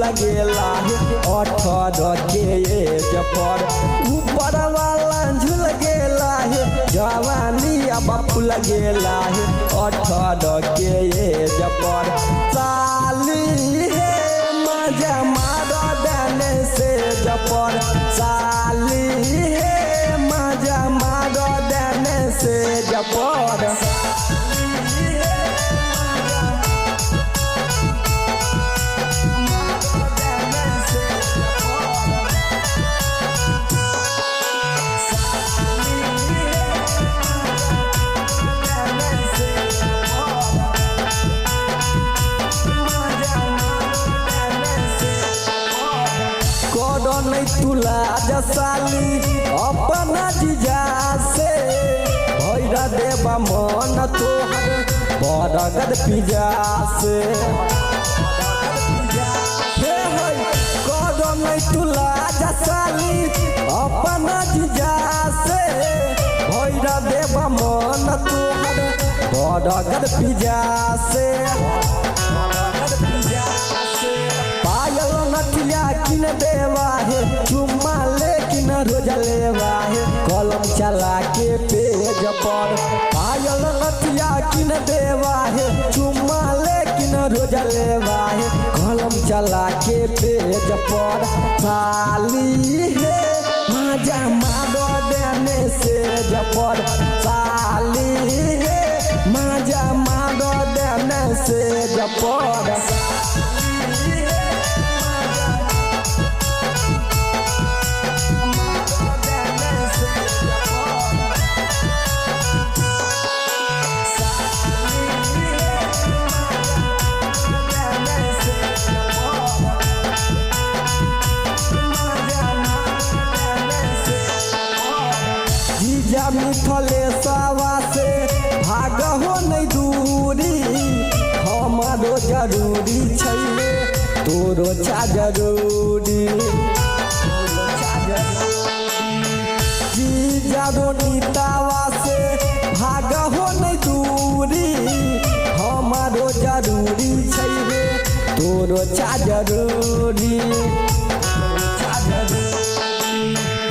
लगेला है 18 के एज पर ऊपर वाला झूल गेला है जवानी अब लगेला है 18 के एज पर साली है मजा मारो देने से जपर साली है मजा मारो देने से जपर नहीं तुला जसाली अपना जीजा से भैरा देवा मन तोहर बरगद पिजा से कदम नहीं तुला जसाली अपना जीजा से भैरा देवा मन तोहर बरगद पिजा से पायल नथिया किन देवा है चुम्मा लेकिन रोज लेवा है कलम चला के पेज पर पायल नथिया किन देवा है चुम्मा लेकिन रोज लेवा है कलम चला के पेज पर साली है मजा मारो देने से जपर साली है मजा मारो देने से जपर मिथले सवा से भाग हो नहीं दूरी हमारो जरूरी छैले तोरो चा जरूरी जीजारो नीतावा से भाग हो नहीं दूरी हमारो जरूरी छैले तोरो चा जरूरी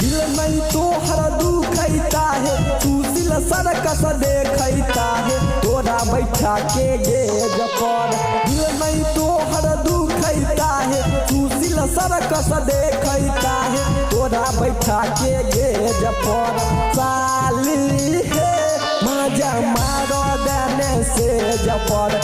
दिल में तोहर दुखैता है सुशील सरकस देखता है तोरा बैठा के गेज पर दिल में तोहर दुखैता है सुशील सरकस देखता है तोरा बैठा के गेज पर साली है मजा मारो देने से जपर